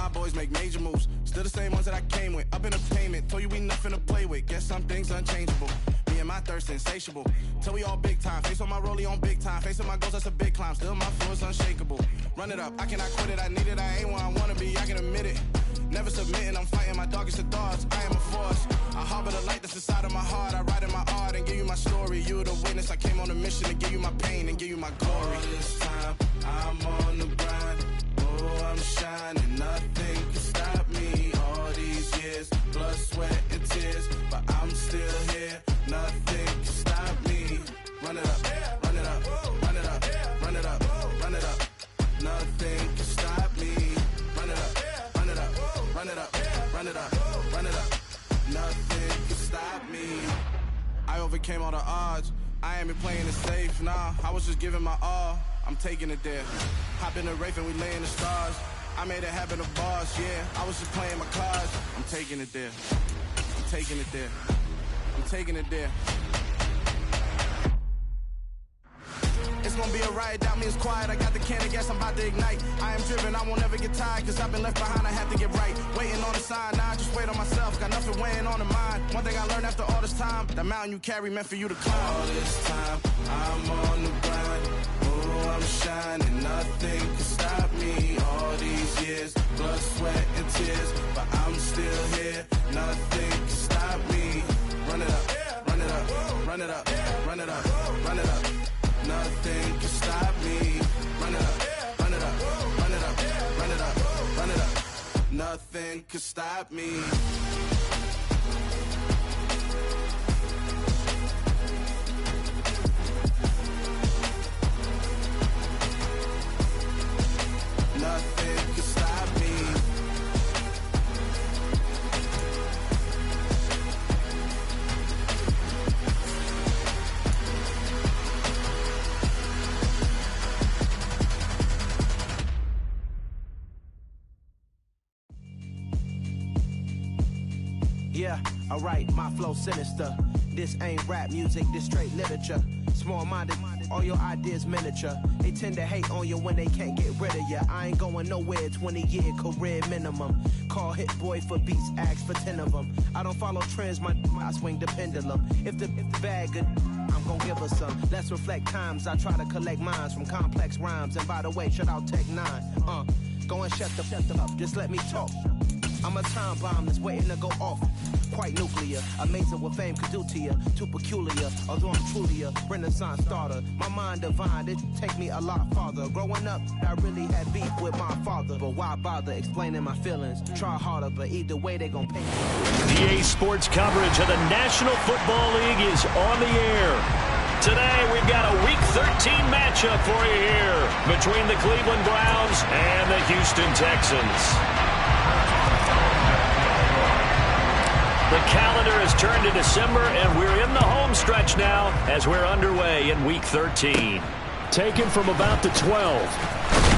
my boys make major moves. Still the same ones that I came with. Up in the payment, told you we nothing to play with. Guess some things unchangeable. Me and my thirst insatiable. Till we all big time. Face on my rollie on big time. Face on my goals, that's a big climb. Still my flow is unshakable. Run it up, I cannot quit it. I need it, I ain't where I wanna be, I can admit it. Never submitting, I'm fighting my darkest of thoughts. I am a force. I harbor the light that's inside of my heart. I write in my art and give you my story. You the witness. I came on a mission to give you my pain and give you my glory. All this time, I'm on the grind. Oh, I'm shining. Nothing can stop me. All these years, blood, sweat, and tears. But I'm still here. Nothing can stop me. Run it up, run it up, run it up, run it up, run it up. Nothing can stop me. Run it up, run it up, run it up, run it up, run it up. Nothing can stop me. I overcame all the odds. I ain't been playing it safe, nah. I was just giving my all. I'm taking it there. Hop in the Wraith and we lay in the stars. I made it happen to boss, yeah. I was just playing my cards. I'm taking it there. I'm taking it there. I'm taking it there. It's gonna be a riot, doubt me it's quiet. I got the can of gas, I'm about to ignite. I am driven, I won't ever get tired, cause I've been left behind, I have to get right. Waiting on the sign, now I just wait on myself. Got nothing weighing on the mind. One thing I learned after all this time, the mountain you carry meant for you to climb. All this time, I'm on the grind. Oh, I'm shining, nothing can stop me. All these years, blood, sweat, and tears. But I'm still here, nothing can stop me. Run it up, run it up, run it up, run it up, run it up. Nothing can stop me. Run it up, run it up, run it up, run it up, run it up. Nothing can stop me. Nothing can stop me. Yeah, alright, my flow sinister. This ain't rap music, this straight literature. Small-minded, all your ideas miniature. They tend to hate on you when they can't get rid of you. I ain't going nowhere, 20-year career minimum. Call Hit Boy for beats, ask for 10 of them. I don't follow trends, I swing the pendulum. If the bag good, I'm gon' give her some. Let's reflect times, I try to collect minds from complex rhymes. And by the way, shout out Tech 9. Go and shut the up, just let me talk. I'm a time bomb that's waiting to go off. Quite nuclear, amazing what fame could do to you. Too peculiar, although I'm truly a renaissance starter. My mind divine, it take me a lot farther. Growing up, I really had beef with my father. But why bother explaining my feelings? Try harder, but either way they gon' pay me. EA Sports coverage of the National Football League is on the air. Today, we've got a Week 13 matchup for you here between the Cleveland Browns and the Houston Texans. The calendar has turned to December, and we're in the home stretch now as we're underway in Week 13. Taken from about the 12.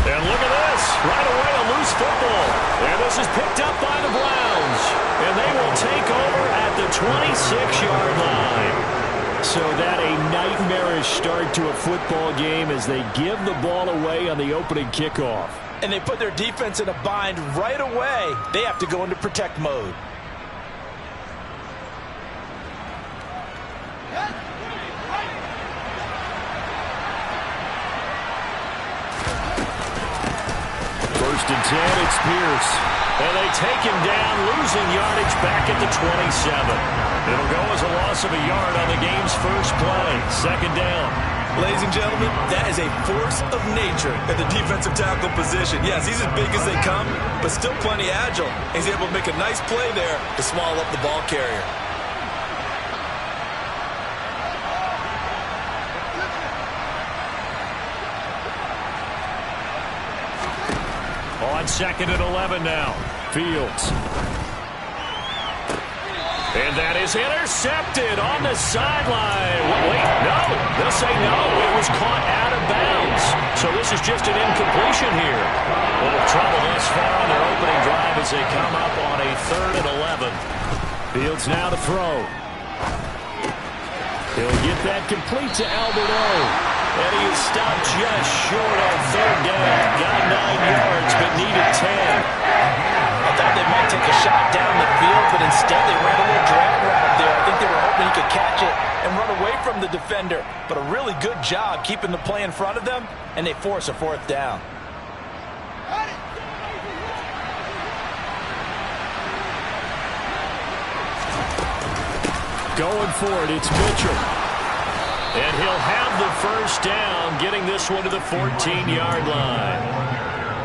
And look at this. Right away, a loose football. And this is picked up by the Browns. And they will take over at the 26-yard line. So that a nightmarish start to a football game as they give the ball away on the opening kickoff. And they put their defense in a bind right away. They have to go into protect mode. First and 10, it's Pierce. And they take him down, losing yardage back at the 27. It'll go as a loss of a yard on the game's first play. Second down. Ladies and gentlemen, that is a force of nature at the defensive tackle position. Yes, he's as big as they come, but still plenty agile. He's able to make a nice play there to swallow up the ball carrier. On second and 11 now. Fields. And that is intercepted on the sideline. Wait, no. They'll say no. It was caught out of bounds. So this is just an incompletion here. A little trouble thus far on their opening drive as they come up on a 3rd and 11. Fields now to throw. He'll get that complete to Alberto. And he is stopped just short on 3rd down. Got 9 yards, but needed 10. defender, but a really good job keeping the play in front of them, and they force a fourth down. Going for it, it's Mitchell. And he'll have the first down, getting this one to the 14-yard line.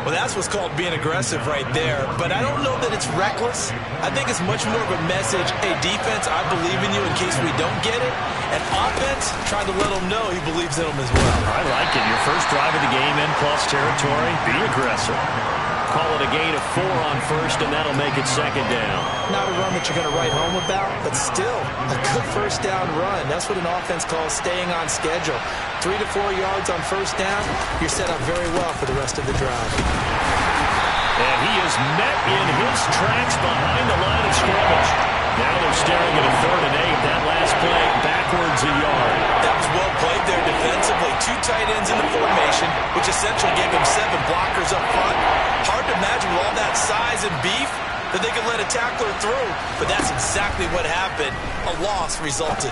Well, that's what's called being aggressive right there. But I don't know that it's reckless. I think it's much more of a message. Hey, defense, I believe in you in case we don't get it. And offense, trying to let them know he believes in them as well. I like it. Your first drive of the game in plus territory. Be aggressive. Call it a gain of 4 on first, and that'll make it second down. Not a run that you're going to write home about, but still a good first down run. That's what an offense calls staying on schedule. 3 to 4 yards on first down, you're set up very well for the rest of the drive. And he is met in his tracks behind the line of scrimmage. Now they're staring at a 3rd and 8. That last play backwards a yard. That was well played there defensively. 2 tight ends in the formation, which essentially gave him 7 blockers up front. Hard to imagine with all that size and beef that they could let a tackler through. But that's exactly what happened. A loss resulted.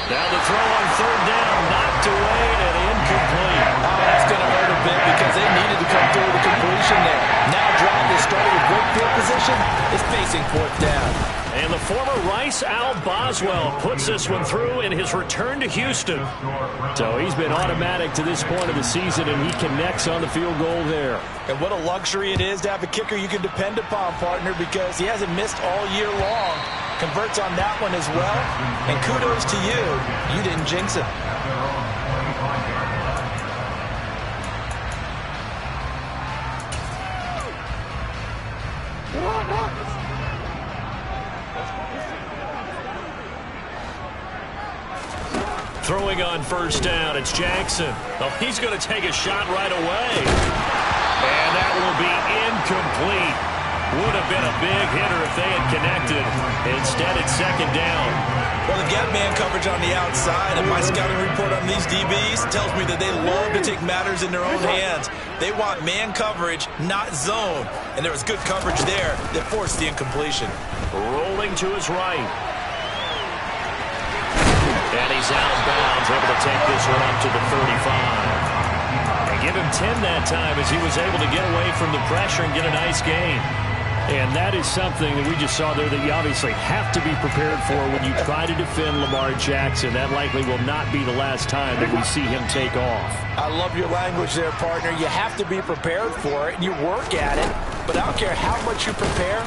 Now the throw on 3rd down, knocked away and incomplete. Oh, that's going to hurt a bit because they needed to come through the completion there. Now drive that started with great field position is facing 4th down. And the former Rice Al Boswell puts this one through in his return to Houston. So he's been automatic to this point of the season, and he connects on the field goal there. And what a luxury it is to have a kicker you can depend upon, partner, because he hasn't missed all year long. Converts on that one as well. And kudos to you. You didn't jinx it. Throwing on first down, it's Jackson. Oh, he's going to take a shot right away. And that will be incomplete. Would have been a big hitter if they had connected. Instead, it's second down. Well, they've got man coverage on the outside, and my scouting report on these DBs tells me that they love to take matters in their own hands. They want man coverage, not zone. And there was good coverage there that forced the incompletion. Rolling to his right. And he's out of bounds, able to take this one up to the 35. And give him 10 that time as he was able to get away from the pressure and get a nice gain. And that is something that we just saw there that you obviously have to be prepared for when you try to defend Lamar Jackson. That likely will not be the last time that we see him take off. I love your language there, partner. You have to be prepared for it, and you work at it. But I don't care how much you prepare,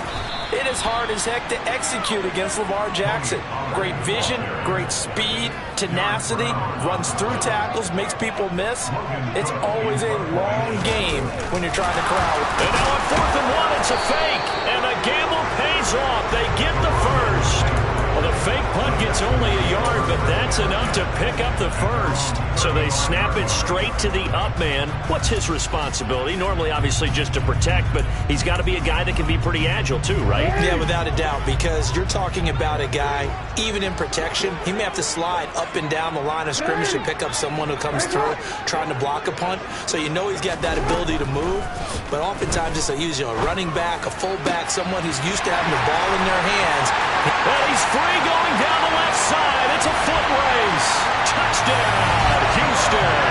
it is hard as heck to execute against Lamar Jackson. Great vision, great speed, tenacity, runs through tackles, makes people miss. It's always a long game when you're trying to corral. And now on 4th and 1, it's a fake. And the gamble pays off. They get the first. Well, the fake punt gets only a yard, but that's enough to pick up the first. So they snap it straight to the up man. What's his responsibility? Normally, obviously, just to protect, but he's got to be a guy that can be pretty agile too, right? Yeah, without a doubt, because you're talking about a guy, even in protection, he may have to slide up and down the line of scrimmage to pick up someone who comes through trying to block a punt. So you know he's got that ability to move, but oftentimes it's a running back, a fullback, someone who's used to having the ball in their hands. Well, he's free going down the left side. It's a foot race. Touchdown, Houston.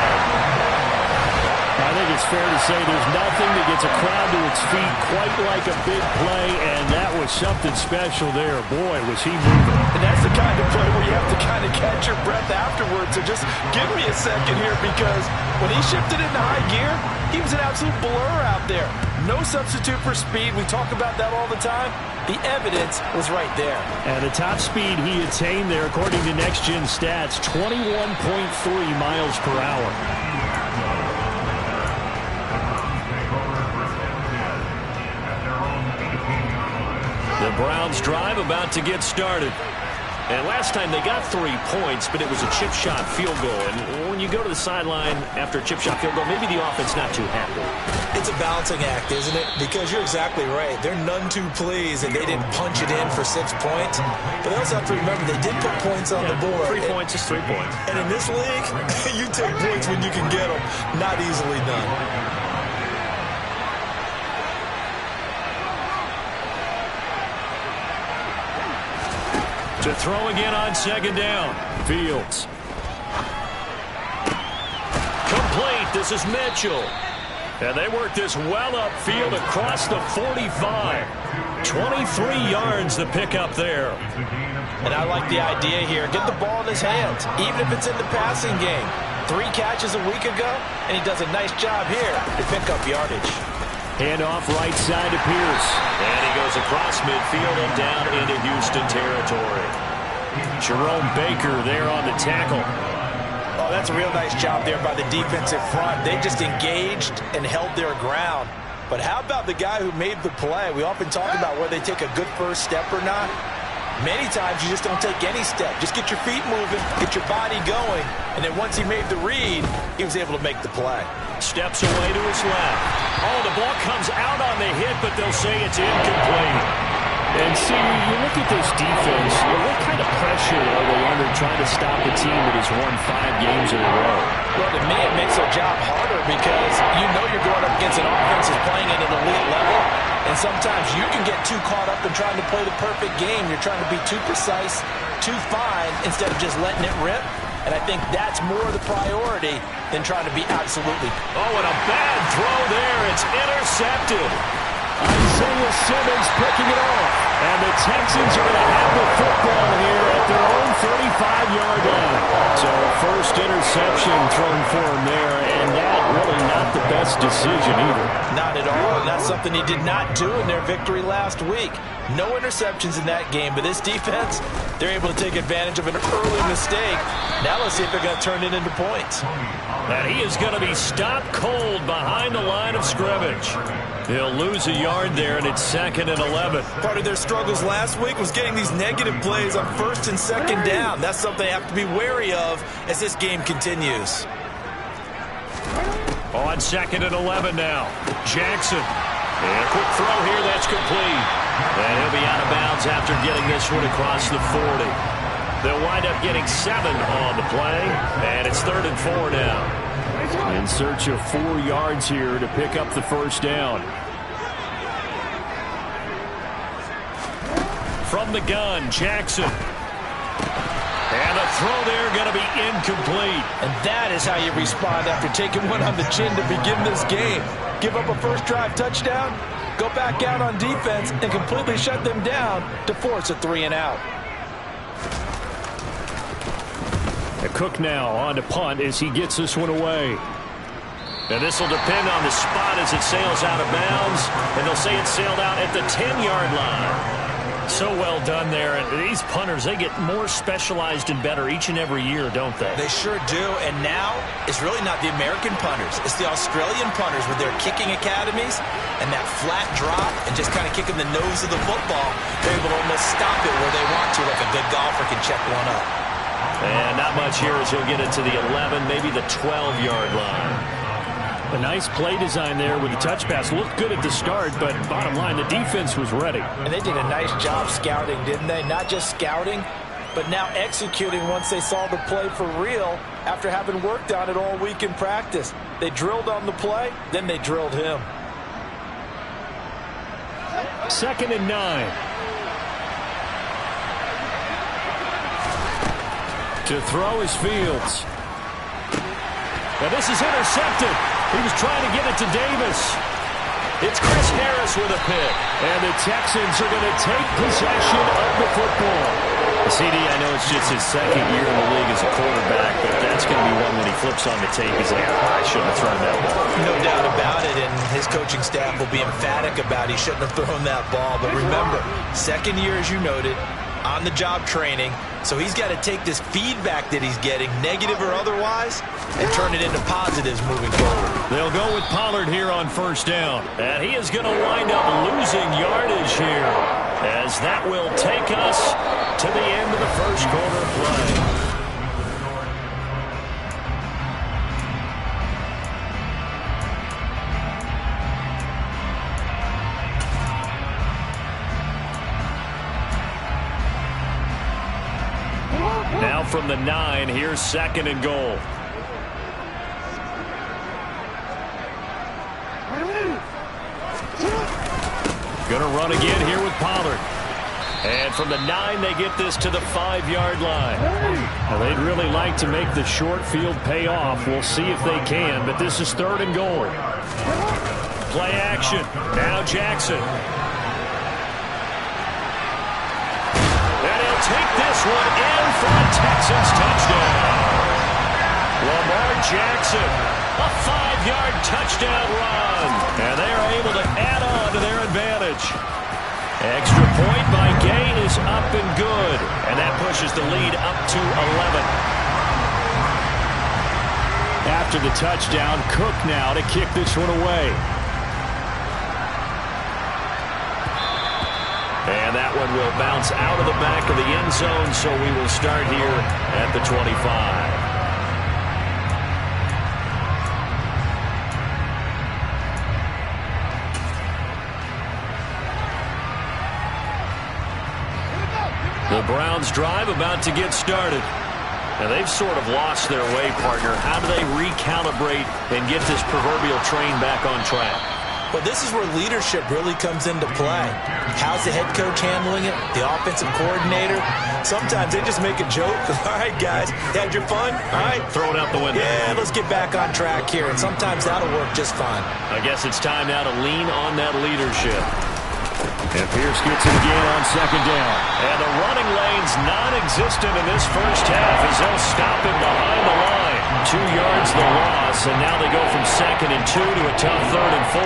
I think it's fair to say there's nothing that gets a crowd to its feet quite like a big play, and that was something special there. Boy, was he moving. And that's the kind of play where you have to kind of catch your breath afterwards. So just give me a second here, because when he shifted into high gear, he was an absolute blur out there. No substitute for speed. We talk about that all the time. The evidence was right there. And the top speed he attained there, according to Next Gen Stats, 21.3 miles per hour. The Browns drive about to get started. And last time they got 3 points, but it was a chip shot field goal. And when you go to the sideline after a chip shot field goal, maybe the offense not too happy. It's a balancing act, isn't it? Because you're exactly right. They're none too pleased that they didn't punch it in for 6 points. But they also have to remember they did put points on the board. 3 points is 3 points. And in this league, you take points when you can get them. Not easily done. To To throw again on second down. Fields. Complete. This is Mitchell. And they work this well upfield across the 45. 23 yards to pick up there. And I like the idea here. Get the ball in his hands, even if it's in the passing game. 3 catches a week ago, and he does a nice job here to pick up yardage. Handoff right side to Pierce. And he goes across midfield and down into Houston territory. Jerome Baker there on the tackle. Oh, that's a real nice job there by the defensive front. They just engaged and held their ground. But how about the guy who made the play? We often talk about whether they take a good first step or not. Many times you just don't take any step. Just get your feet moving, get your body going, and then once he made the read, he was able to make the play. Steps away to his left. Oh, the ball comes out on the hit, but they'll say it's incomplete. And see, you look at this defense, what kind of pressure are they under trying to stop a team that has won 5 games in a row? Well, to me, it makes their job harder because you know you're going up against an offense that's playing at an elite level, and sometimes you can get too caught up in trying to play the perfect game. You're trying to be too precise, too fine, instead of just letting it rip. And I think that's more the priority than trying to be absolutely. Oh, and a bad throw there. It's intercepted. Isaiah Simmons picking it off. And the Texans are going to have the football here at their own 35-yard line. So first interception thrown for him there, and that really not the best decision either. Not at all, and that's something he did not do in their victory last week. No interceptions in that game, but this defense, they're able to take advantage of an early mistake. Now let's see if they're going to turn it into points. And he is going to be stopped cold behind the line of scrimmage. He'll lose a yard there, and it's 2nd and 11. Part of their struggles last week was getting these negative plays on 1st and 2nd down. That's something they have to be wary of as this game continues. On 2nd and 11 now. Jackson. And a quick throw here. That's complete. And he'll be out of bounds after getting this one across the 40. They'll wind up getting 7 on the play. And it's 3rd and 4 now. In search of 4 yards here to pick up the first down. From the gun, Jackson. And a throw there going to be incomplete. And that is how you respond after taking one on the chin to begin this game. Give up a first drive touchdown, go back out on defense, and completely shut them down to force a 3 and out. A Cook now on to punt as he gets this one away. And this will depend on the spot as it sails out of bounds. And they'll say it sailed out at the 10-yard line. So well done there. And these punters, they get more specialized and better each and every year, don't they? They sure do. And now it's really not the American punters. It's the Australian punters with their kicking academies and that flat drop and just kind of kicking the nose of the football. They're able to almost stop it where they want to, like a good golfer can check one up. And not much here as he'll get it to the 11, maybe the 12-yard line. A nice play design there with the touch pass. Looked good at the start, but bottom line, the defense was ready. And they did a nice job scouting, didn't they? Not just scouting, but now executing once they saw the play for real after having worked on it all week in practice. They drilled on the play, then they drilled him. 2nd and 9. To throw is Fields. Now this is intercepted. He was trying to get it to Davis. It's Chris Harris with a pick. And the Texans are going to take possession of the football. CD, I know it's just his 2nd year in the league as a quarterback, but that's going to be one when he flips on the tape. He's like, I shouldn't have thrown that ball. No doubt about it, and his coaching staff will be emphatic about he shouldn't have thrown that ball. But remember, 2nd year, as you noted, on-the-job training. So he's got to take this feedback that he's getting, negative or otherwise, and turn it into positives moving forward. They'll go with Pollard here on 1st down. And he is going to wind up losing yardage here, as that will take us to the end of the first quarter play. Now from the 9, here's 2nd and goal. Going to run again here with Pollard. And from the 9, they get this to the 5-yard line. Well, they'd really like to make the short field pay off. We'll see if they can, but this is 3rd and goal. Play action. Now Jackson. And he'll take this one in for a Texans touchdown. Lamar Jackson, a 5-yard touchdown run. And they are able to add on to their advantage. Extra point by Gay is up and good. And that pushes the lead up to 11. After the touchdown, Cook now to kick this one away. And that one will bounce out of the back of the end zone, so we will start here at the 25. The Browns drive about to get started. And they've sort of lost their way, partner. How do they recalibrate and get this proverbial train back on track? Well, this is where leadership really comes into play. How's the head coach handling it? The offensive coordinator? Sometimes they just make a joke. All right, guys, had your fun? All right. Throw it out the window. Yeah, let's get back on track here. And sometimes that'll work just fine. I guess it's time now to lean on that leadership. And Pierce gets it again on 2nd down. And the running lane's non-existent in this first half as they'll stop him behind the line. 2 yards the loss, and now they go from 2nd and 2 to a tough 3rd and 4.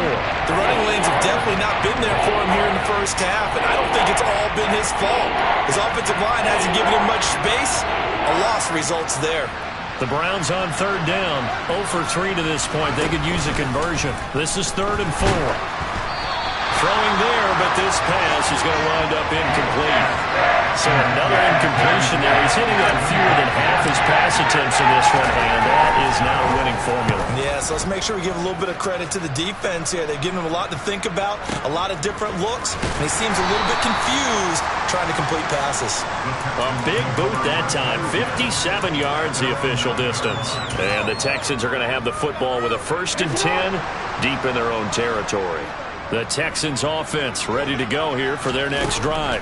The running lanes have definitely not been there for him here in the first half, and I don't think it's all been his fault. His offensive line hasn't given him much space. A loss results there. The Browns on 3rd down. 0 for 3 to this point. They could use a conversion. This is 3rd and 4. Throwing there, but this pass is going to wind up incomplete. So another incompletion there. He's hitting on fewer than half his pass attempts in this one, and that is not a winning formula. Yeah, so let's make sure we give a little bit of credit to the defense here. They've given him a lot to think about, a lot of different looks, and he seems a little bit confused trying to complete passes. A big boot that time. 57 yards the official distance. And the Texans are going to have the football with a 1st and 10 deep in their own territory. The Texans offense ready to go here for their next drive.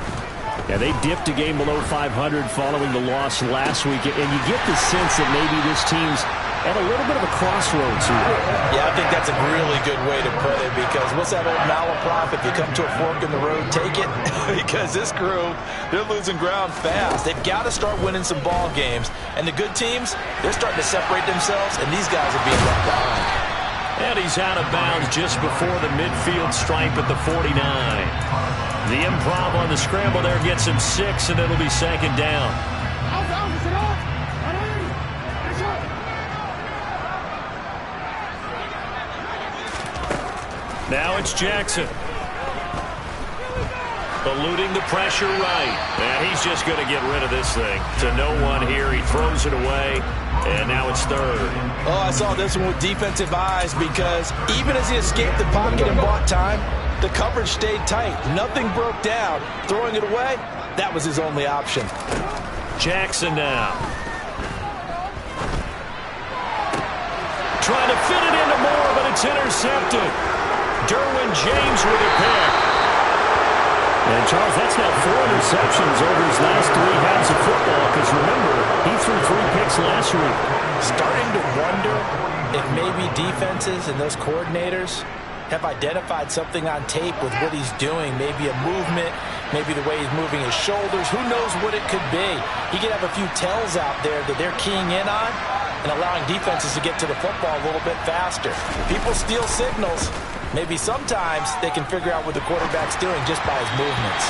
Yeah, they dipped a game below 500 following the loss last week, and you get the sense that maybe this team's at a little bit of a crossroads here. Yeah, I think that's a really good way to put it, because what's that old malaprop? If you come to a fork in the road, take it. Because this crew, they're losing ground fast. They've got to start winning some ball games. And the good teams, they're starting to separate themselves, and these guys are being left behind. And he's out of bounds just before the midfield stripe at the 49. The improv on the scramble there gets him 6, and it'll be 2nd down. Now it's Jackson. Eluding the pressure right. And he's just going to get rid of this thing. To no one here. He throws it away. And now it's 3rd. Oh, I saw this one with defensive eyes, because even as he escaped the pocket and bought time, the coverage stayed tight. Nothing broke down. Throwing it away, that was his only option. Jackson now. Trying to fit it into Moore, but it's intercepted. Derwin James with a pick. And, Charles, that's now 4 interceptions over his last 3 halves of football, because, remember, he threw 3 picks last week. Starting to wonder if maybe defenses and those coordinators have identified something on tape with what he's doing. Maybe a movement, maybe the way he's moving his shoulders. Who knows what it could be? He could have a few tells out there that they're keying in on and allowing defenses to get to the football a little bit faster. People steal signals. Maybe sometimes they can figure out what the quarterback's doing just by his movements.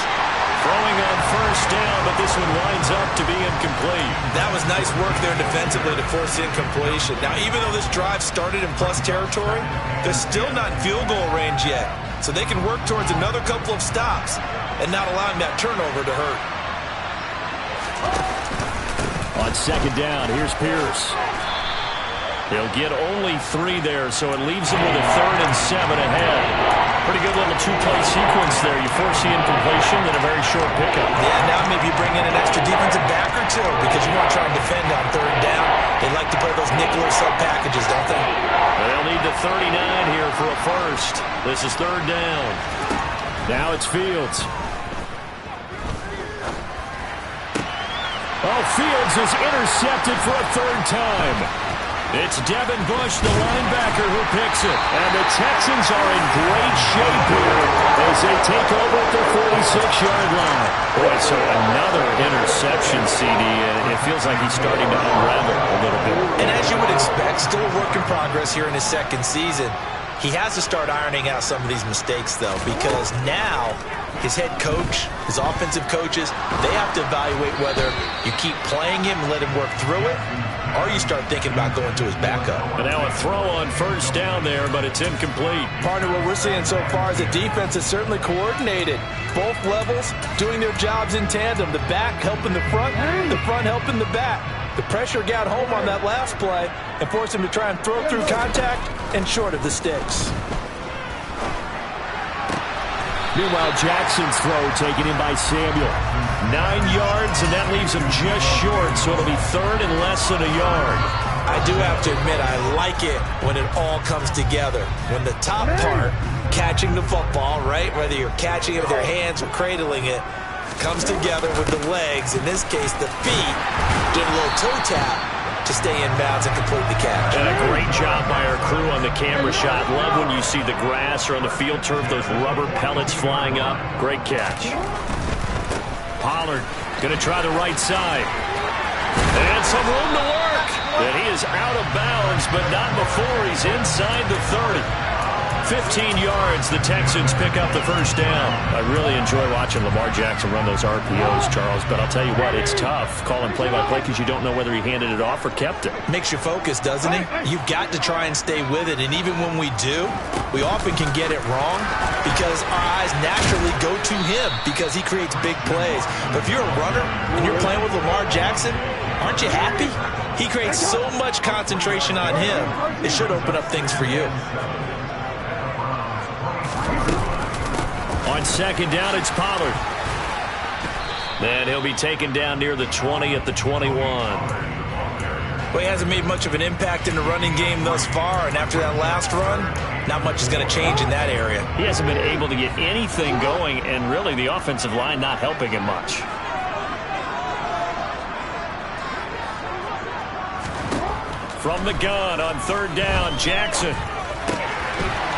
Throwing on 1st down, but this one winds up to be incomplete. That was nice work there defensively to force incompletion. Now, even though this drive started in plus territory, they're still not in field goal range yet. So they can work towards another couple of stops and not allowing that turnover to hurt. On 2nd down, here's Pierce. He'll get only 3 there, so it leaves him with a 3rd and 7 ahead. Pretty good little 2-play sequence there. You force the incompletion, then a very short pickup. Yeah, now maybe you bring in an extra defensive back or two, because you want to try and defend on 3rd down. They like to play those nickel or sub packages, don't they? They'll need the 39 here for a 1st. This is 3rd down. Now it's Fields. Oh, Fields is intercepted for a third time. It's Devin Bush, the linebacker, who picks it. And the Texans are in great shape here as they take over at their 46-yard line. Boy, so another interception, CD, and it feels like he's starting to unravel a little bit. And as you would expect, still a work in progress here in his second season. He has to start ironing out some of these mistakes, though, because now his head coach, his offensive coaches, they have to evaluate whether you keep playing him and let him work through it, or you start thinking about going to his backup. And now a throw on first down there, but it's incomplete. Partner, what we're seeing so far is the defense is certainly coordinated. Both levels doing their jobs in tandem. The back helping the front helping the back. The pressure got home on that last play and forced him to try and throw through contact and short of the sticks. Meanwhile, Jackson's throw taken in by Samuel. 9 yards, and that leaves him just short, so it'll be third and less than a yard. I do have to admit, I like it when it all comes together. When the top part, catching the football, right, whether you're catching it with your hands or cradling it, comes together with the legs, in this case the feet, doing a little toe tap to stay in bounds and complete the catch. And a great job by our crew on the camera shot. Love when you see the grass or on the field turf, those rubber pellets flying up. Great catch. Pollard going to try the right side. And some room to work. And he is out of bounds, but not before he's inside the 30. 15 yards, the Texans pick up the first down. I really enjoy watching Lamar Jackson run those RPOs, Charles, but I'll tell you what, it's tough calling play-by-play because you don't know whether he handed it off or kept it. Makes you focus, doesn't it? You've got to try and stay with it, and even when we do, we often can get it wrong because our eyes naturally go to him because he creates big plays. But if you're a runner and you're playing with Lamar Jackson, aren't you happy? He creates so much concentration on him, it should open up things for you. On second down, it's Pollard. And he'll be taken down near the 20 at the 21. Well, he hasn't made much of an impact in the running game thus far, and after that last run, not much is going to change in that area. He hasn't been able to get anything going, and really the offensive line not helping him much. From the gun on third down, Jackson.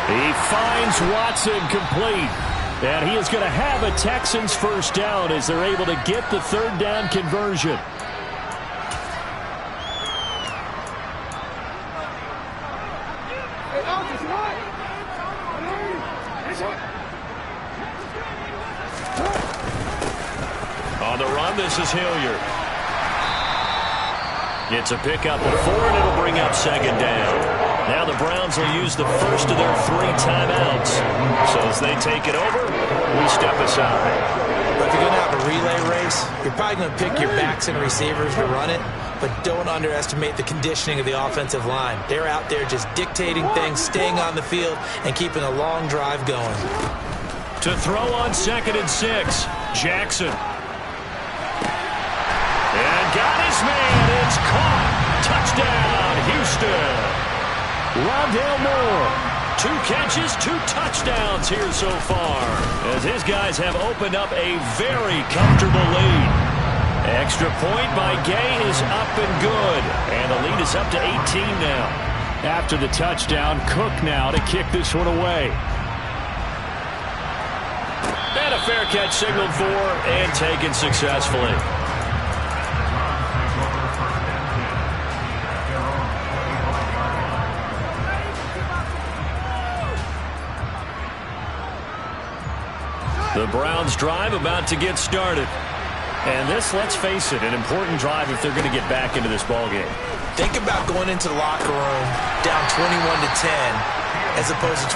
He finds Watson complete. And he is going to have a Texans first down as they're able to get the third down conversion. On the run, this is Hilliard. It's a pickup of 4, and it'll bring up second down. Now the Browns will use the first of their 3 timeouts. So as they take it over, we step aside. But if you're going to have a relay race, you're probably going to pick your backs and receivers to run it, but don't underestimate the conditioning of the offensive line. They're out there just dictating things, staying on the field, and keeping a long drive going. To throw on second and 6, Jackson. And got his man. It's caught. Touchdown, Houston. Rondale Moore, 2 catches, 2 touchdowns here so far, as his guys have opened up a very comfortable lead. Extra point by Gay is up and good, and the lead is up to 18 now. After the touchdown, Cook now to kick this one away. And a fair catch signaled for and taken successfully. The Browns drive about to get started. And this, let's face it, an important drive if they're going to get back into this ballgame. Think about going into the locker room down 21-10 as opposed to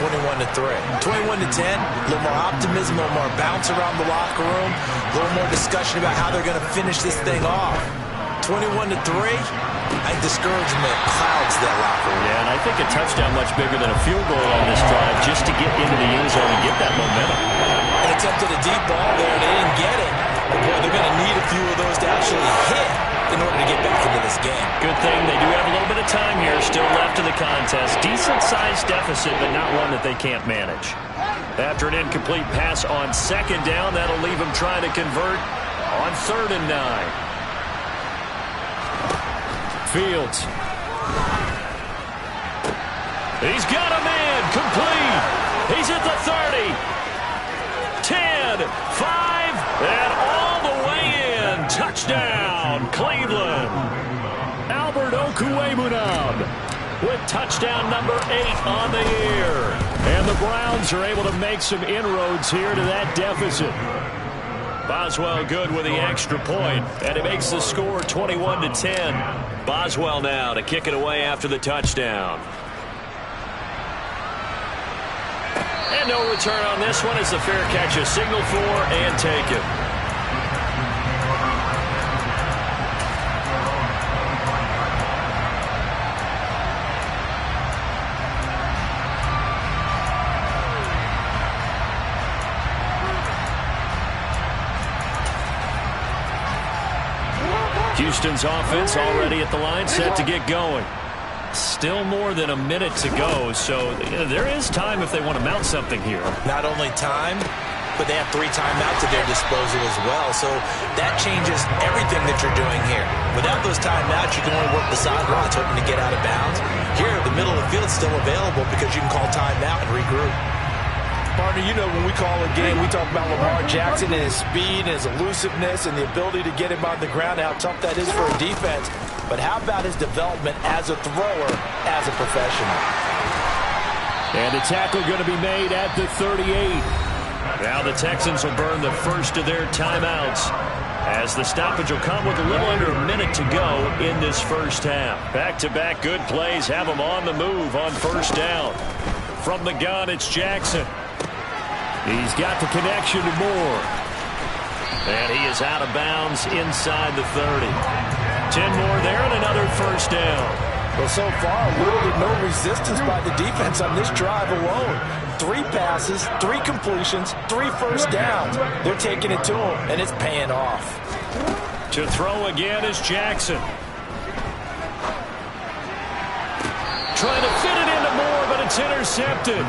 21-3. 21-10, a little more optimism, a little more bounce around the locker room, a little more discussion about how they're going to finish this thing off. 21-3, I think discouragement clouds that locker room. Yeah, and I think a touchdown much bigger than a field goal on this drive just to get into the end zone and get that momentum. And attempted a deep ball there. They didn't get it. But boy, they're going to need a few of those to actually hit in order to get back into this game. Good thing they do have a little bit of time here still left in the contest. Decent-sized deficit, but not one that they can't manage. After an incomplete pass on second down, that'll leave them trying to convert on 3rd and 9. Fields. He's got a man. Complete. He's at the 30. 10, 5, and all the way in. Touchdown, Cleveland. Albert Okwuegbunam with touchdown number 8 on the year. And the Browns are able to make some inroads here to that deficit. Boswell good with the extra point, and it makes the score 21-10. Boswell now to kick it away after the touchdown. And no return on this one as the fair catch is signaled for and taken. Houston's offense already at the line, set to get going. Still more than a minute to go, so there is time if they want to mount something here. Not only time, but they have 3 timeouts at their disposal as well, so that changes everything that you're doing here. Without those timeouts, you can only work the sidelines, hoping to get out of bounds. Here, the middle of the field is still available because you can call timeout and regroup. Partner, you know when we call a game, we talk about Lamar Jackson and his speed and his elusiveness and the ability to get him on the ground, how tough that is for a defense. But how about his development as a thrower, as a professional? And a tackle going to be made at the 38. Now the Texans will burn the first of their timeouts as the stoppage will come with a little under a minute to go in this first half. Back-to-back good plays have them on the move on first down. From the gun, it's Jackson. He's got the connection to Moore. And he is out of bounds inside the 30. 10 more there and another first down. Well, so far, little to no resistance by the defense on this drive alone. 3 passes, 3 completions, 3 first downs. They're taking it to him, and it's paying off. To throw again is Jackson. Trying to fit it into Moore, but it's intercepted.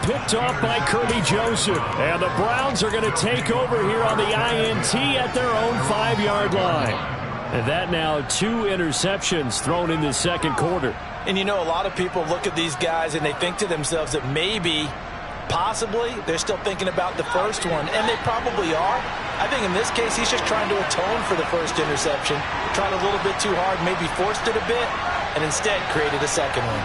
Picked off by Kirby Joseph. And the Browns are going to take over here on the INT at their own 5-yard line. And that now 2 interceptions thrown in the second quarter. And you know, a lot of people look at these guys and they think to themselves that maybe, possibly, they're still thinking about the first one. And they probably are. I think in this case, he's just trying to atone for the first interception. Tried a little bit too hard, maybe forced it a bit, and instead created a second one.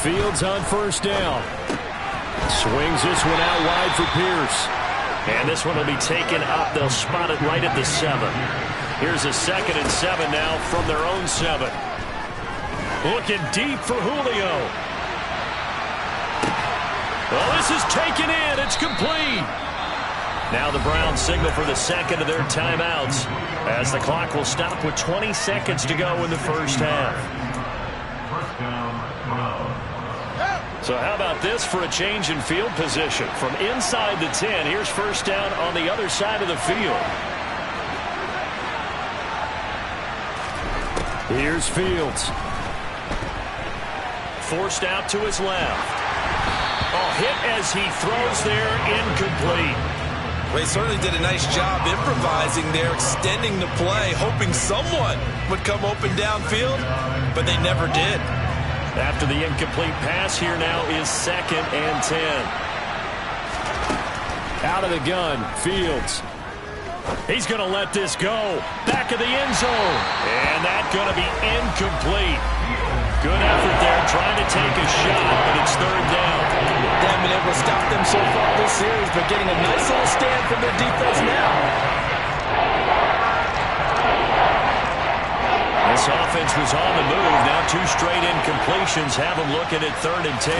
Fields on first down. Swings this one out wide for Pierce. And this one will be taken up. They'll spot it right at the 7. Here's a 2nd and 7 now from their own 7. Looking deep for Julio. Well, this is taken in. It's complete. Now the Browns signal for the second of their timeouts as the clock will stop with 20 seconds to go in the first half. So how about this for a change in field position? From inside the 10, here's first down on the other side of the field. Here's Fields. Forced out to his left. Oh, hit as he throws there, incomplete. Well, he certainly did a nice job improvising there, extending the play, hoping someone would come open downfield, but they never did. After the incomplete pass, here now is 2nd and 10. Out of the gun, Fields. He's going to let this go. Back of the end zone. And that's going to be incomplete. Good effort there, trying to take a shot, but it's 3rd down. They haven't been able to stop them so far this series, but getting a nice little stand from their defense now. This offense was on the move. Now 2 straight incompletions have them looking at 3rd and 10.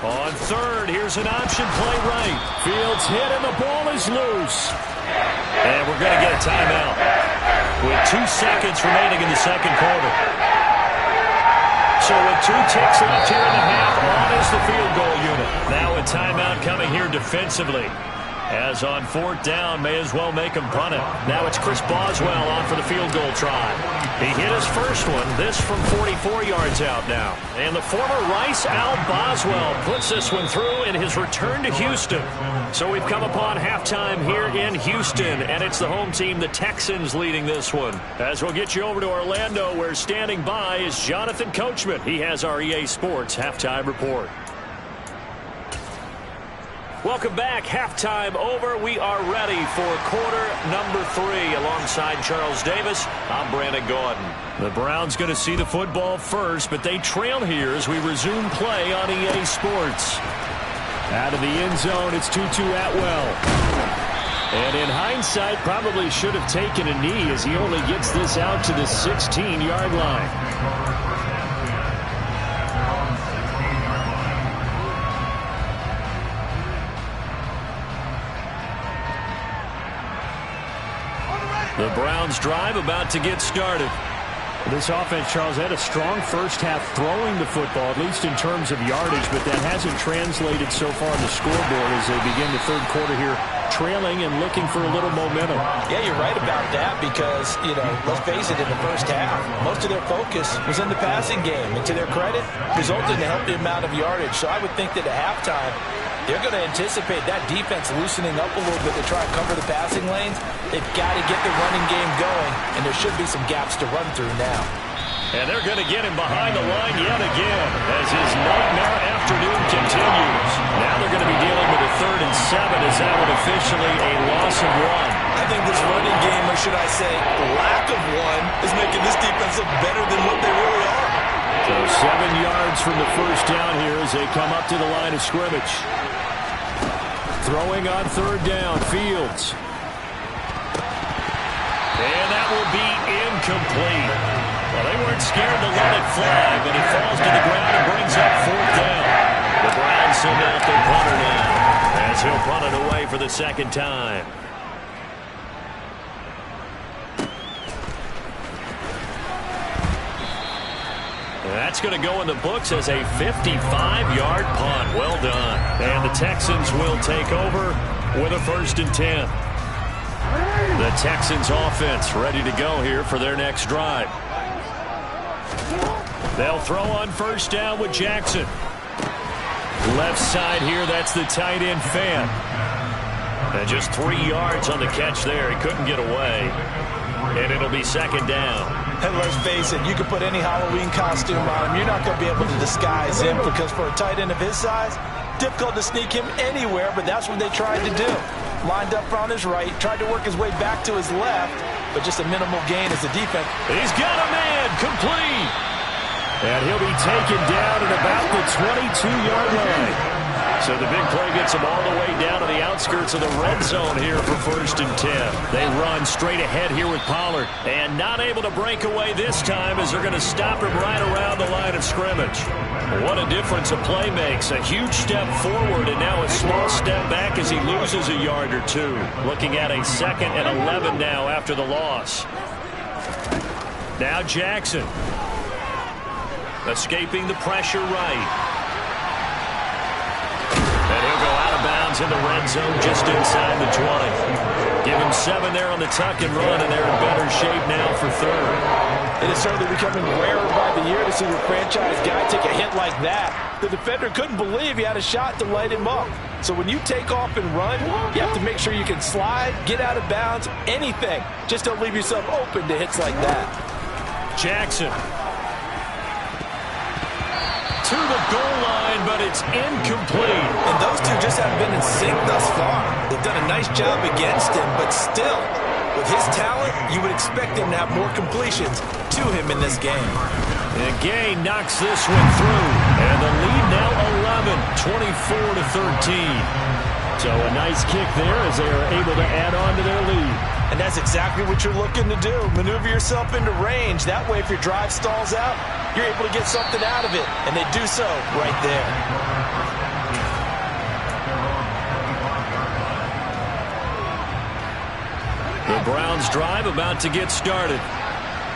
On 3rd, here's an option play right. Fields hit and the ball is loose. And we're going to get a timeout with 2 seconds remaining in the second quarter. So with 2 ticks left here in the half, on is the field goal unit. Now a timeout coming here defensively. As on 4th down, may as well make him punt it. Now it's Chris Boswell on for the field goal try. He hit his first one, this from 44 yards out now. And the former Rice Al Boswell puts this one through in his return to Houston. So we've come upon halftime here in Houston, and it's the home team, the Texans, leading this one. As we'll get you over to Orlando, where standing by is Jonathan Coachman. He has our EA Sports halftime report. Welcome back. Halftime over. We are ready for quarter number 3. Alongside Charles Davis, I'm Brandon Gordon. The Browns going to see the football first, but they trail here as we resume play on EA Sports. Out of the end zone, it's Tutu Atwell. And in hindsight, probably should have taken a knee as he only gets this out to the 16-yard line. The Browns drive about to get started. This offense, Charles, had a strong first half throwing the football, at least in terms of yardage, but that hasn't translated so far on the scoreboard as they begin the third quarter here, trailing and looking for a little momentum. Yeah, you're right about that because, let's face it, in the first half, most of their focus was in the passing game. And to their credit, resulted in a healthy amount of yardage. So I would think that at halftime, they're going to anticipate that defense loosening up a little bit to try and cover the passing lanes. They've got to get the running game going, and there should be some gaps to run through now. And they're going to get him behind the line yet again as his nightmare afternoon continues. Now they're going to be dealing with a 3rd and 7 as that would officially a loss of 1. I think this running game, or should I say lack of one, is making this defense look better than what they really are. So 7 yards from the first down here as they come up to the line of scrimmage. Throwing on 3rd down, Fields. And that will be incomplete. Well, they weren't scared to let it fly, but it falls to the ground and brings up 4th down. The Browns send out their punter now as he'll punt it away for the 2nd time. That's going to go in the books as a 55-yard punt. Well done. And the Texans will take over with a 1st and 10. The Texans offense ready to go here for their next drive. They'll throw on 1st down with Jackson. Left side here, that's the tight end Fan. And just 3 yards on the catch there. He couldn't get away. And it'll be 2nd down. And let's face it, you can put any Halloween costume on him. You're not going to be able to disguise him because for a tight end of his size, difficult to sneak him anywhere, but that's what they tried to do. Lined up on his right, tried to work his way back to his left, but just a minimal gain as a defense. He's got a man, complete. And he'll be taken down at about the 22-yard line. So the big play gets them all the way down to the outskirts of the red zone here for 1st and 10. They run straight ahead here with Pollard. And not able to break away this time as they're going to stop him right around the line of scrimmage. What a difference a play makes. A huge step forward and now a small step back as he loses a yard or 2. Looking at a 2nd and 11 now after the loss. Now Jackson. Escaping the pressure right. And he'll go out of bounds in the red zone just inside the 20. Give him 7 there on the tuck and run, and they're in better shape now for 3rd. It is certainly becoming rarer by the year to see your franchise guy take a hit like that. The defender couldn't believe he had a shot to light him up. So when you take off and run, you have to make sure you can slide, get out of bounds, anything. Just don't leave yourself open to hits like that. Jackson. To the goal line, but it's incomplete. And those two just haven't been in sync thus far. They've done a nice job against him, but still, with his talent, you would expect him to have more completions to him in this game. And Gay knocks this one through. And the lead now 11, 24-13. So a nice kick there as they are able to add on to their lead. And that's exactly what you're looking to do. Maneuver yourself into range. That way, if your drive stalls out, you're able to get something out of it. And they do so right there. The Browns drive about to get started.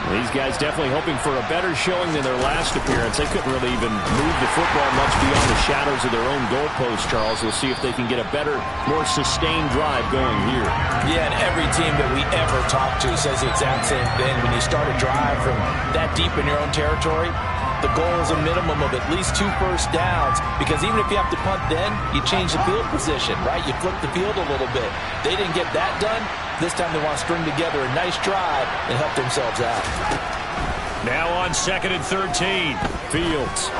These guys definitely hoping for a better showing than their last appearance. They couldn't really even move the football much beyond the shadows of their own goalpost, Charles. We'll see if they can get a better, more sustained drive going here. Yeah, and every team that we ever talk to says the exact same thing. When you start a drive from that deep in your own territory, the goal is a minimum of at least 2 first downs, because even if you have to punt then, you change the field position, right? You flip the field a little bit. They didn't get that done. This time they want to string together a nice drive and help themselves out. Now on 2nd and 13, Fields.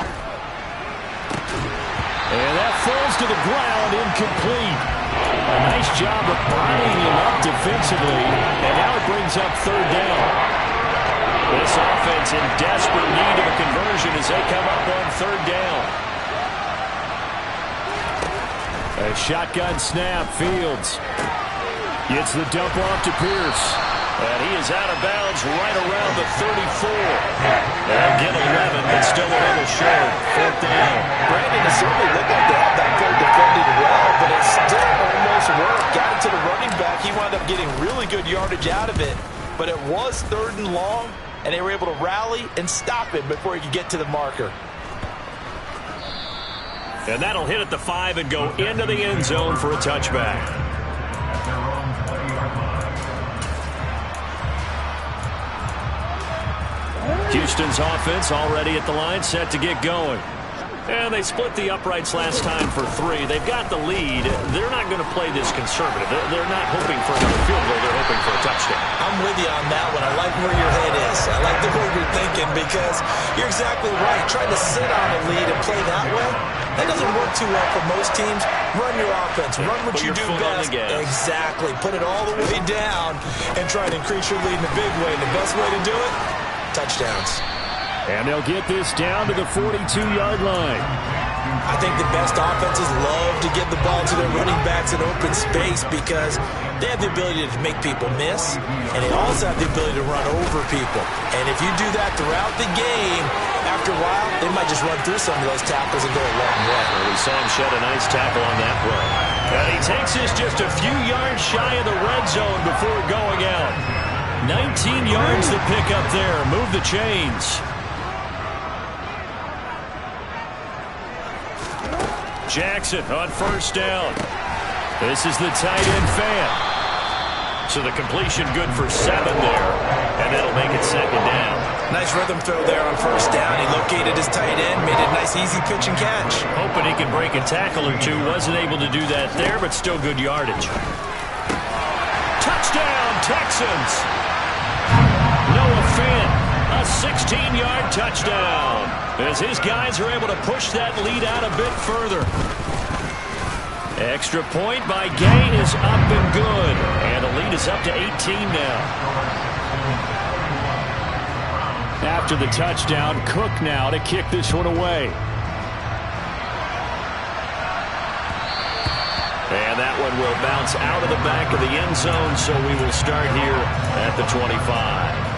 And that falls to the ground, incomplete. A nice job of bodying him up defensively, and now it brings up 3rd down. This offense in desperate need of a conversion as they come up on 3rd down. A shotgun snap, Fields gets the dump off to Pierce. And he is out of bounds right around the 34. And get 11, but still a little short. 4th down. Brandon, it certainly looked like they had that play defended well, but it still almost worked. Got it to the running back. He wound up getting really good yardage out of it. But it was 3rd and long, and they were able to rally and stop him before he could get to the marker. And that'll hit at the 5 and go into the end zone for a touchback. Houston's offense already at the line, set to get going. And they split the uprights last time for 3. They've got the lead. They're not going to play this conservative. They're not hoping for another field goal. They're hoping for a touchdown. I'm with you on that one. I like where your head is. I like the way you're thinking, because you're exactly right. Trying to sit on a lead and play that way, that doesn't work too well for most teams. Run your offense. Run what you do best. Exactly. Put it all the way down and try and increase your lead in a big way. And the best way to do it, touchdowns. And they'll get this down to the 42-yard line. I think the best offenses love to get the ball to their running backs in open space, because they have the ability to make people miss, and they also have the ability to run over people. And if you do that throughout the game, after a while, they might just run through some of those tackles and go a long way. Well, we saw him shed a nice tackle on that play. And he takes us just a few yards shy of the red zone before going out. 19 yards to pick up there. Move the chains. Jackson on 1st down. This is the tight end fan. So the completion good for 7 there. And that'll make it 2nd down. Nice rhythm throw there on 1st down. He located his tight end, made a nice easy pitch and catch. Hoping he can break a tackle or two. Wasn't able to do that there, but still good yardage. Touchdown, Texans. Noah Fant, a 16-yard touchdown, as his guys are able to push that lead out a bit further. Extra point by Gain is up and good, and the lead is up to 18 now. After the touchdown, Cook now to kick this one away. And that one will bounce out of the back of the end zone, so we will start here at the 25.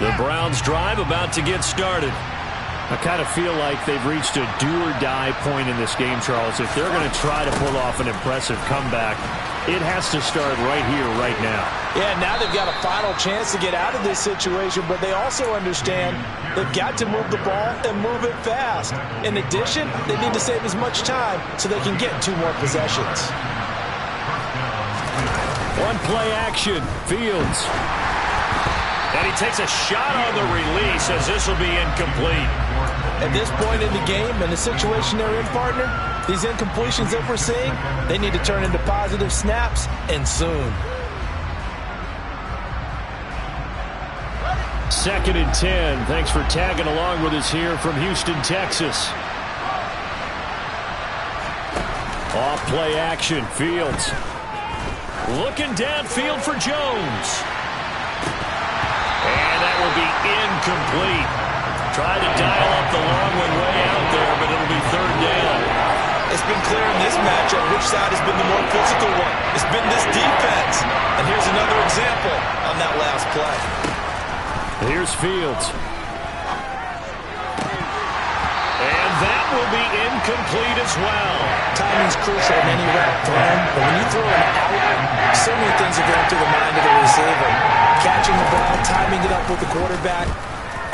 The Browns drive about to get started. I kind of feel like they've reached a do-or-die point in this game, Charles. If they're going to try to pull off an impressive comeback, it has to start right here, right now. Yeah, now they've got a final chance to get out of this situation, but they also understand they've got to move the ball and move it fast. In addition, they need to save as much time so they can get 2 more possessions. One play action, Fields. And he takes a shot on the release, as this will be incomplete. At this point in the game, and the situation they're in, partner, these incompletions that we're seeing, they need to turn into positive snaps, and soon. 2nd and 10. Thanks for tagging along with us here from Houston, Texas. Off play action, Fields. Looking downfield for Jones. And that will be incomplete. Try to dial up the long one way out there, but it'll be 3rd down. It's been clear in this matchup which side has been the more physical one. It's been this defense. And here's another example on that last play. Here's Fields. And that will be incomplete as well. Timing's crucial in any route thrown, but when you throw an out, so many things are going through the mind of the receiver. Catching the ball, timing it up with the quarterback.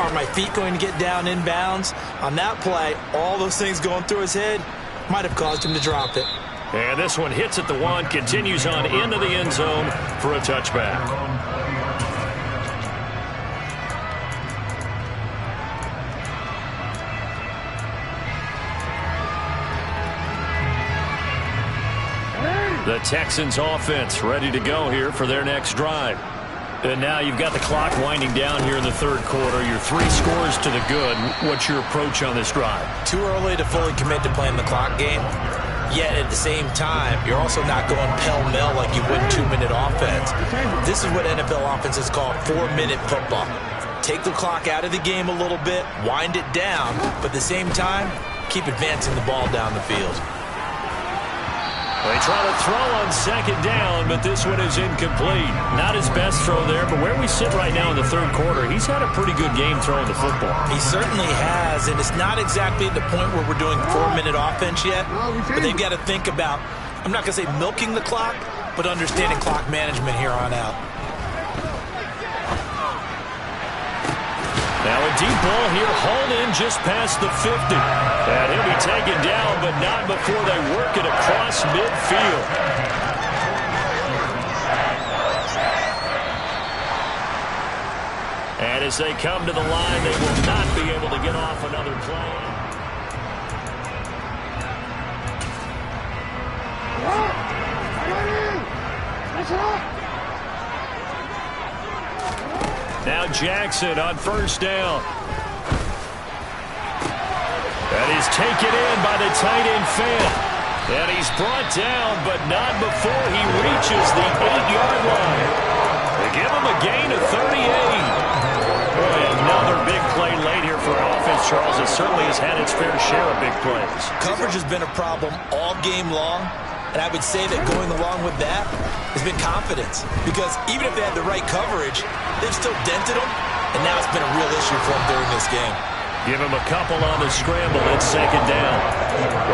Are my feet going to get down in bounds? On that play, all those things going through his head might have caused him to drop it. And this one hits at the 1, continues on into the end zone for a touchback. The Texans offense ready to go here for their next drive. And now you've got the clock winding down here in the third quarter. You're 3 scores to the good. What's your approach on this drive? Too early to fully commit to playing the clock game. Yet at the same time, you're also not going pell-mell like you would 2-minute offense. This is what NFL offenses call 4-minute football. Take the clock out of the game a little bit, wind it down, but at the same time, keep advancing the ball down the field. They try to throw on second down, but this one is incomplete. Not his best throw there, but where we sit right now in the third quarter, he's had a pretty good game throwing the football. He certainly has, and it's not exactly at the point where we're doing 4-minute offense yet, but they've got to think about, I'm not going to say milking the clock, but understanding clock management here on out. Now a deep ball here, hauled in just past the 50. And he'll be taken down, but not before they work it across midfield. And as they come to the line, they will not be able to get off another play. Now Jackson on first down. And he's taken in by the tight end Fant. And he's brought down, but not before he reaches the 8-yard line. They give him a gain of 38. Boy, another big play late here for offense. Charles, it certainly has had its fair share of big plays. Coverage has been a problem all game long. And I would say that going along with that has been confidence. Because even if they had the right coverage, they've still dented them. And now it's been a real issue for them during this game. Give him a couple on the scramble. It's second down.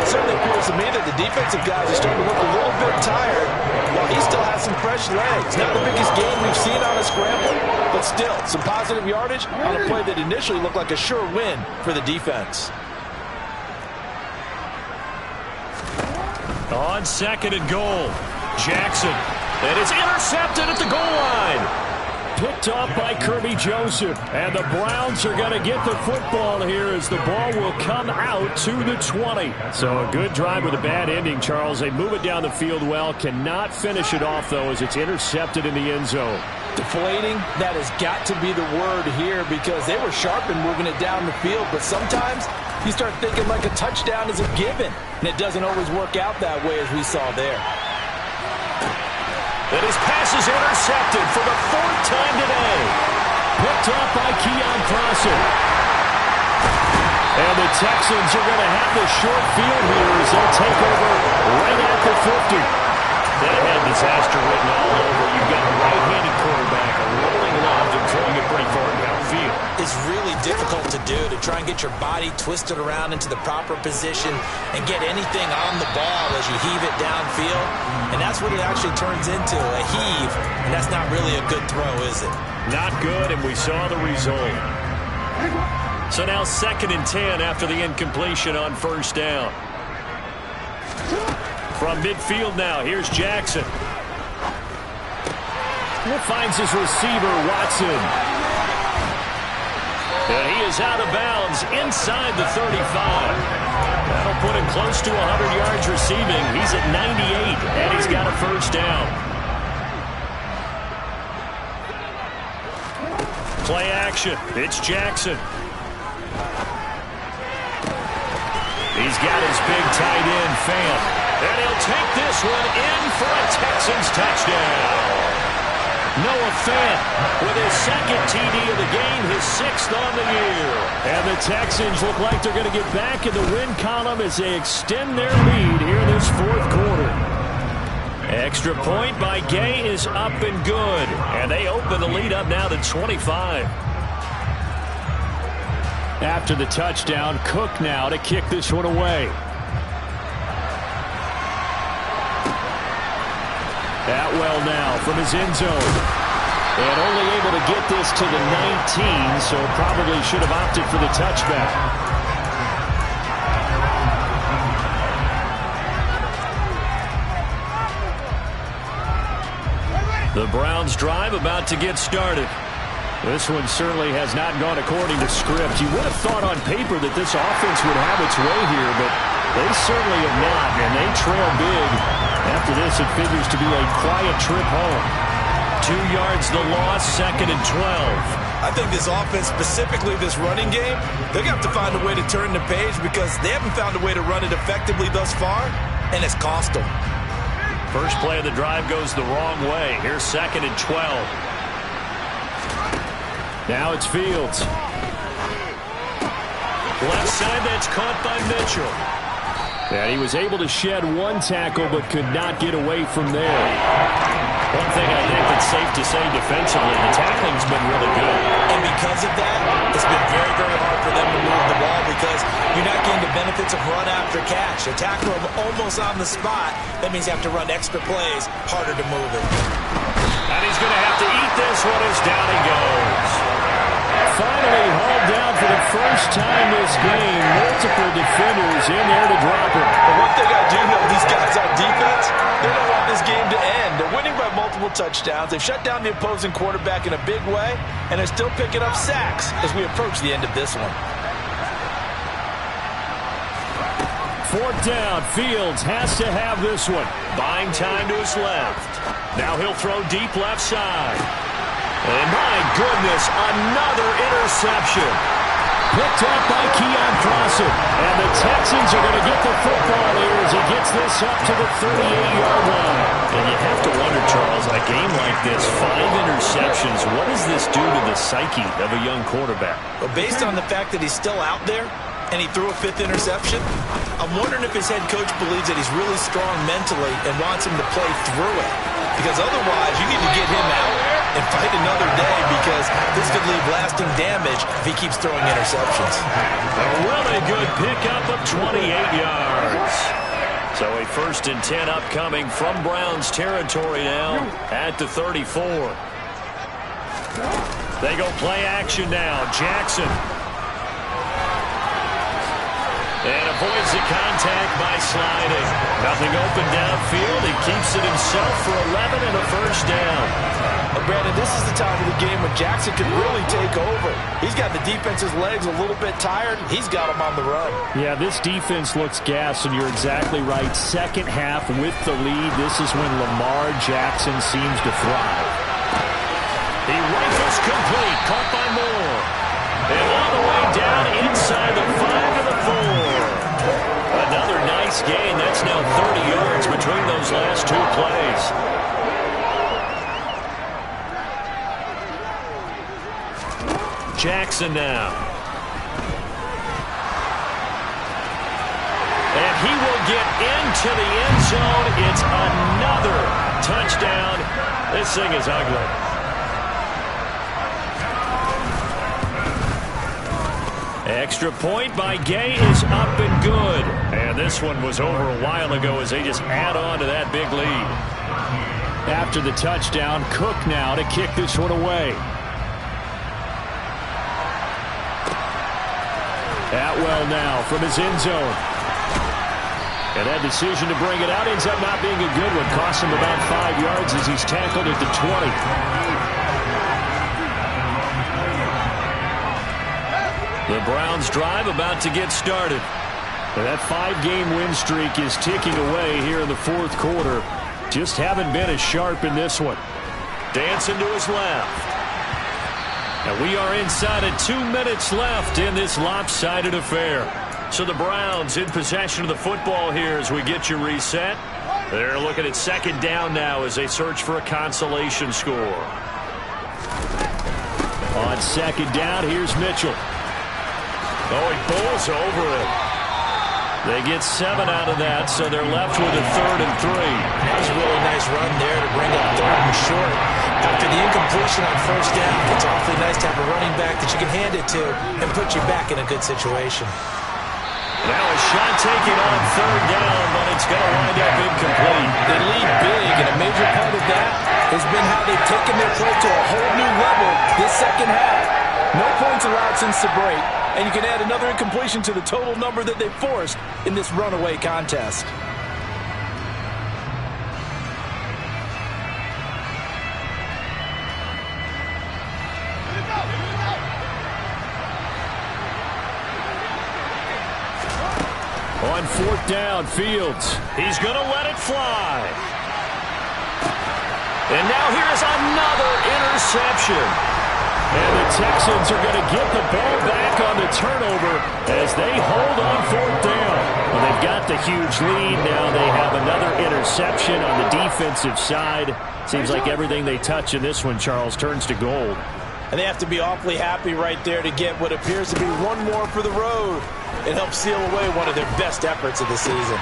It certainly appears to me that the defensive guys are starting to look a little bit tired while he still has some fresh legs. Not the biggest game we've seen on a scramble, but still some positive yardage on a play that initially looked like a sure win for the defense. On second and goal, Jackson. And it's intercepted at the goal line. Picked off by Kirby Joseph. And the Browns are going to get the football here as the ball will come out to the 20. So a good drive with a bad ending, Charles. They move it down the field well. Cannot finish it off, though, as it's intercepted in the end zone. Deflating, that has got to be the word here because they were sharp in moving it down the field. But sometimes you start thinking like a touchdown is a given. And it doesn't always work out that way as we saw there. And his pass is intercepted for the 4th time today. Picked up by Keon Crossen. And the Texans are going to have the short field here as they'll take over right at the 50. They had disaster written all over. You've got a right-handed quarterback, a rolling lob, and throwing it pretty far downfield. It's really difficult to do, to try and get your body twisted around into the proper position and get anything on the ball as you heave it downfield. And that's what it actually turns into, a heave. And that's not really a good throw, is it? Not good, and we saw the result. So now 2nd and 10 after the incompletion on first down. From midfield now, here's Jackson. Finds his receiver, Watson. And he is out of bounds inside the 35. That'll put him close to 100 yards receiving. He's at 98, and he's got a first down. Play action. It's Jackson. He's got his big tight end, Fant. And he'll take this one in for a Texans touchdown. Noah Fant with his 2nd TD of the game, his 6th on the year. And the Texans look like they're going to get back in the win column as they extend their lead here in this 4th quarter. Extra point by Gay is up and good. And they open the lead up now to 25. After the touchdown, Cook now to kick this one away. Atwell now from his end zone. And only able to get this to the 19, so probably should have opted for the touchback. The Browns drive about to get started. This one certainly has not gone according to script. You would have thought on paper that this offense would have its way here, but they certainly have not, and they trail big. After this, it figures to be a quiet trip home. 2 yards the loss, 2nd and 12. I think this offense, specifically this running game, they're going to have to find a way to turn the page because they haven't found a way to run it effectively thus far, and it's cost them. First play of the drive goes the wrong way. Here's 2nd and 12. Now it's Fields. Left side, that's caught by Mitchell. And he was able to shed one tackle but could not get away from there. One thing I think that's safe to say defensively, the tackling's been really good. And because of that, it's been very, very hard for them to move the ball because you're not getting the benefits of run after catch. A tackle almost on the spot, that means you have to run extra plays, harder to move it. And he's going to have to eat this one as down he goes. Finally hauled down for the first time this game. Multiple defenders in there to drop him. But one thing I do know, these guys on defense, they don't want this game to end. They're winning by multiple touchdowns. They've shut down the opposing quarterback in a big way, and they're still picking up sacks as we approach the end of this one. 4th down. Fields has to have this one. Buying time to his left. Now he'll throw deep left side. And my goodness, another interception. Picked up by Keon Crossen. And the Texans are going to get the football here as he gets this up to the 38-yard line. And you have to wonder, Charles, a game like this, 5 interceptions, what does this do to the psyche of a young quarterback? But based on the fact that he's still out there and he threw a 5th interception, I'm wondering if his head coach believes that he's really strong mentally and wants him to play through it. Because otherwise, you need to get him out and fight another day because this could leave lasting damage if he keeps throwing interceptions. A really good pickup of 28 yards. So a 1st and 10 upcoming from Browns territory now at the 34. They go play action now. Jackson. And avoids the contact by sliding. Nothing open downfield. He keeps it himself for 11 and a 1st down. And Brandon, this is the time of the game when Jackson can really take over. He's got the defense's legs a little bit tired. He's got them on the run. Yeah, this defense looks gassed, and you're exactly right. Second half with the lead. This is when Lamar Jackson seems to thrive. He rifles complete. Caught by Moore. And all the way down inside the 5 of the 4. Another nice gain. That's now 30 yards between those last 2 plays. Jackson now. And he will get into the end zone. It's another touchdown. This thing is ugly. Extra point by Gay is up and good. And this one was over a while ago as they just add on to that big lead. After the touchdown, Cook now to kick this one away. Atwell now from his end zone. And that decision to bring it out ends up not being a good one. Costs him about 5 yards as he's tackled at the 20. The Browns drive about to get started. And that 5-game win streak is ticking away here in the 4th quarter. Just haven't been as sharp in this one. Dancing to his left. And we are inside of 2 minutes left in this lopsided affair. So the Browns in possession of the football here as we get you reset. They're looking at 2nd down now as they search for a consolation score. On 2nd down, here's Mitchell. Oh, he bowls over it. They get 7 out of that, so they're left with a 3rd and 3. That was a really nice run there to bring up 3rd and short. After the incomplete incompletion on first down. It's awfully nice to have a running back that you can hand it to and put you back in a good situation. Now a shot taken on third down, but it's going to wind up incomplete. They lead big, and a major part of that has been how they've taken their play to a whole new level this second half. No points allowed since the break, and you can add another incompletion to the total number that they forced in this runaway contest. On fourth down, Fields. He's going to let it fly. And now here's another interception. And the Texans are going to get the ball back on the turnover as they hold on fourth down. Well, they've got the huge lead. Now they have another interception on the defensive side. Seems like everything they touch in this one, Charles, turns to gold. And they have to be awfully happy right there to get what appears to be one more for the road. It helps seal away one of their best efforts of the season.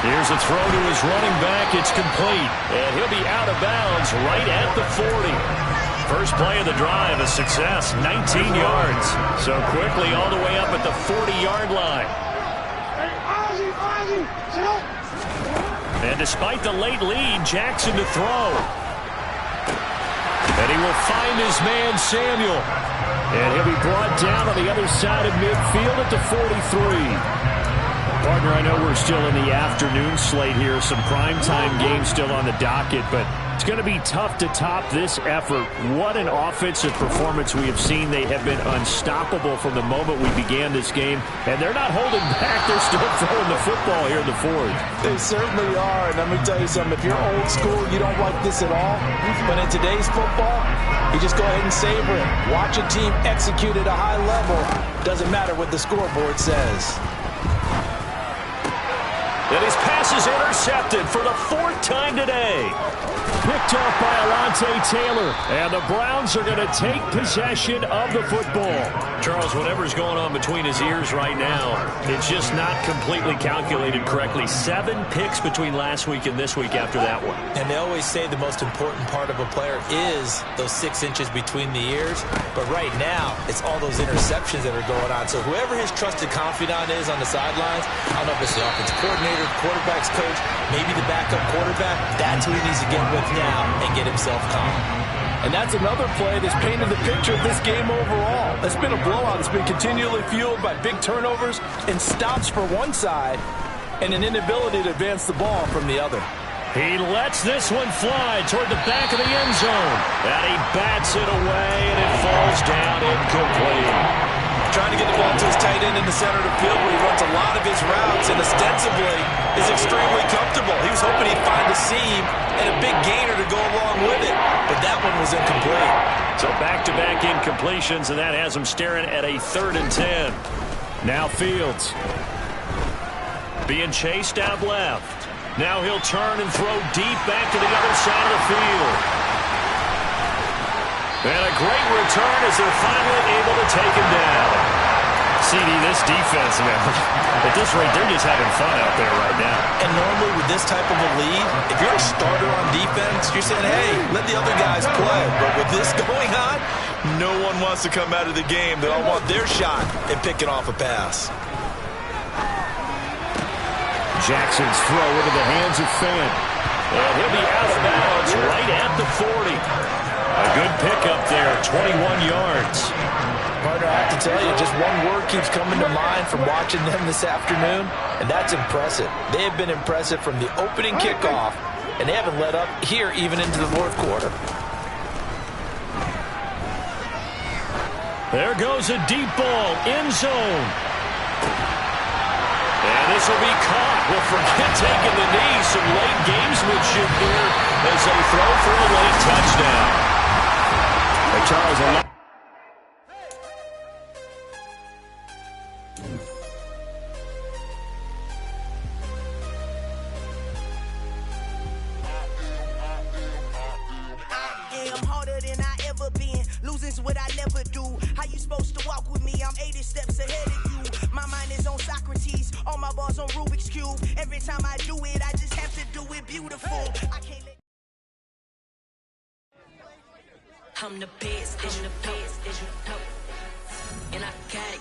Here's a throw to his running back. It's complete. And he'll be out of bounds right at the 40. First play of the drive, a success, 19 yards. So quickly all the way up at the 40-yard line. And despite the late lead, Jackson to throw. And he will find his man, Samuel. And he'll be brought down on the other side of midfield at the 43. Partner, I know we're still in the afternoon slate here. Some primetime games still on the docket, but it's going to be tough to top this effort. What an offensive performance we have seen. They have been unstoppable from the moment we began this game, and they're not holding back. They're still throwing the football here in the fourth. They certainly are, and let me tell you something. If you're old school, you don't like this at all. But in today's football, you just go ahead and savor it. Watch a team execute at a high level. Doesn't matter what the scoreboard says. And his pass is intercepted for the fourth time today. Picked off by Alontae Taylor. And the Browns are going to take possession of the football. Charles, whatever's going on between his ears right now, it's just not completely calculated correctly. 7 picks between last week and this week after that one. And they always say the most important part of a player is those 6 inches between the ears. But right now, it's all those interceptions that are going on. So whoever his trusted confidant is on the sidelines, I don't know if it's the offensive coordinator, quarterback's coach, maybe the backup quarterback, that's who he needs to get with now and get himself calm. And that's another play that's painted the picture of this game overall. It's been a blowout. It's been continually fueled by big turnovers and stops for one side and an inability to advance the ball from the other. He lets this one fly toward the back of the end zone. And he bats it away, and it falls down incomplete. Trying to get the ball to his tight end in the center of the field where he runs a lot of his routes and ostensibly is extremely comfortable. He was hoping he'd find a seam and a big gainer to go along with it, but that one was incomplete. So back-to-back incompletions, and that has him staring at a 3rd and 10. Now Fields being chased out left. Now he'll turn and throw deep back to the other side of the field. And a great return as they're finally able to take him down. CD, this defense, man, at this rate, they're just having fun out there right now. And normally with this type of a lead, if you're a starter on defense, you're saying, hey, let the other guys play. But with this going on, no one wants to come out of the game. They all want their shot at picking off a pass. Jackson's throw into the hands of Fenn. And he'll be out of bounds right at the 40. A good pickup there, 21 yards. Partner, I have to tell you, just one word keeps coming to mind from watching them this afternoon, and that's impressive. They have been impressive from the opening kickoff, and they haven't let up here even into the fourth quarter. There goes a deep ball, end zone. And this will be caught. Well, forget taking the knee. Some late gamesmanship here as they throw for a late touchdown. Charles, harder than I ever been. Losing's what I never do. How you supposed to walk with me? I'm 80 steps ahead of you. My mind is on Socrates. All my balls on Rubik's Cube. Every time I do it, I just have to do it beautiful. I can't let I'm the best, is you dope? And I got